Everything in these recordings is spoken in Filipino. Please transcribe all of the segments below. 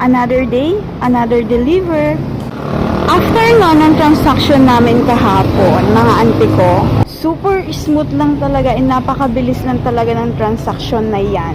Another day, another deliver. After ng transaction namin kahapon, mga auntie ko, super smooth lang talaga, napakabilis lang talaga ng transaction na yan.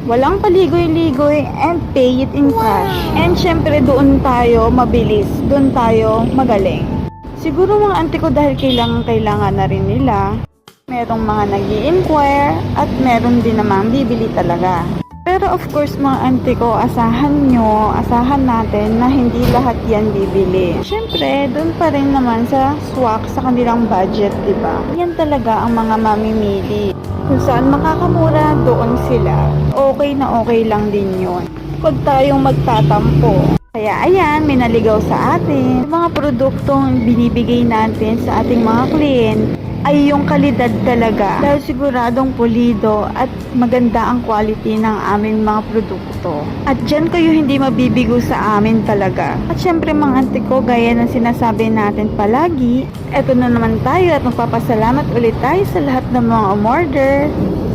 Walang paligoy-ligoy and pay it in cash. And syempre doon tayo mabilis, doon tayo magaling. Siguro mga auntie ko dahil kailangan na rin nila. Merong mga nag-i-inquire at meron din namang bibili talaga. Pero of course mga auntie ko, asahan natin na hindi lahat yan bibili. Siyempre, doon pa rin naman sa swak sa kanilang budget, diba? Yan talaga ang mga mamimili. Kung saan makakamura, doon sila. Okay na okay lang din yun. Huwag tayong magtatampo. Kaya ayan, may naligaw sa atin. Yung mga produktong binibigay natin sa ating mga kliyente ay yung kalidad talaga. Dahil siguradong pulido at maganda ang quality ng aming mga produkto. At dyan kayo hindi mabibigo sa amin talaga. At syempre mga auntie ko, gaya ng sinasabi natin palagi, eto na naman tayo at magpapasalamat ulit tayo sa lahat ng mga umorder.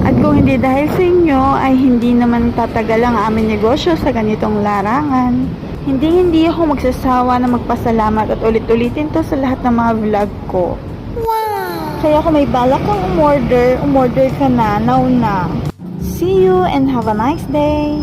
At kung hindi dahil sa inyo, ay hindi naman tatagal ang aming negosyo sa ganitong larangan. Hindi ako magsasawa na magpasalamat at ulit-ulitin to sa lahat ng mga vlog ko. Kaya kung may balak kang umorder ka na, now na. See you and have a nice day!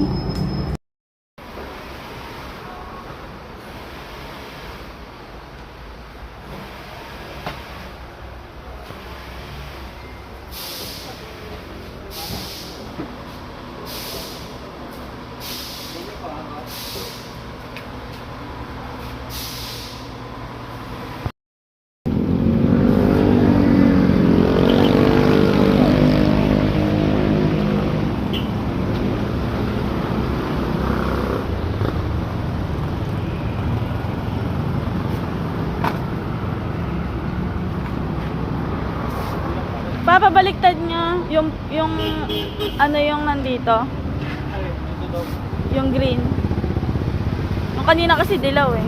Papabaliktad niya yung ano yung nandito? Yung green. Yung kanina kasi dilaw eh.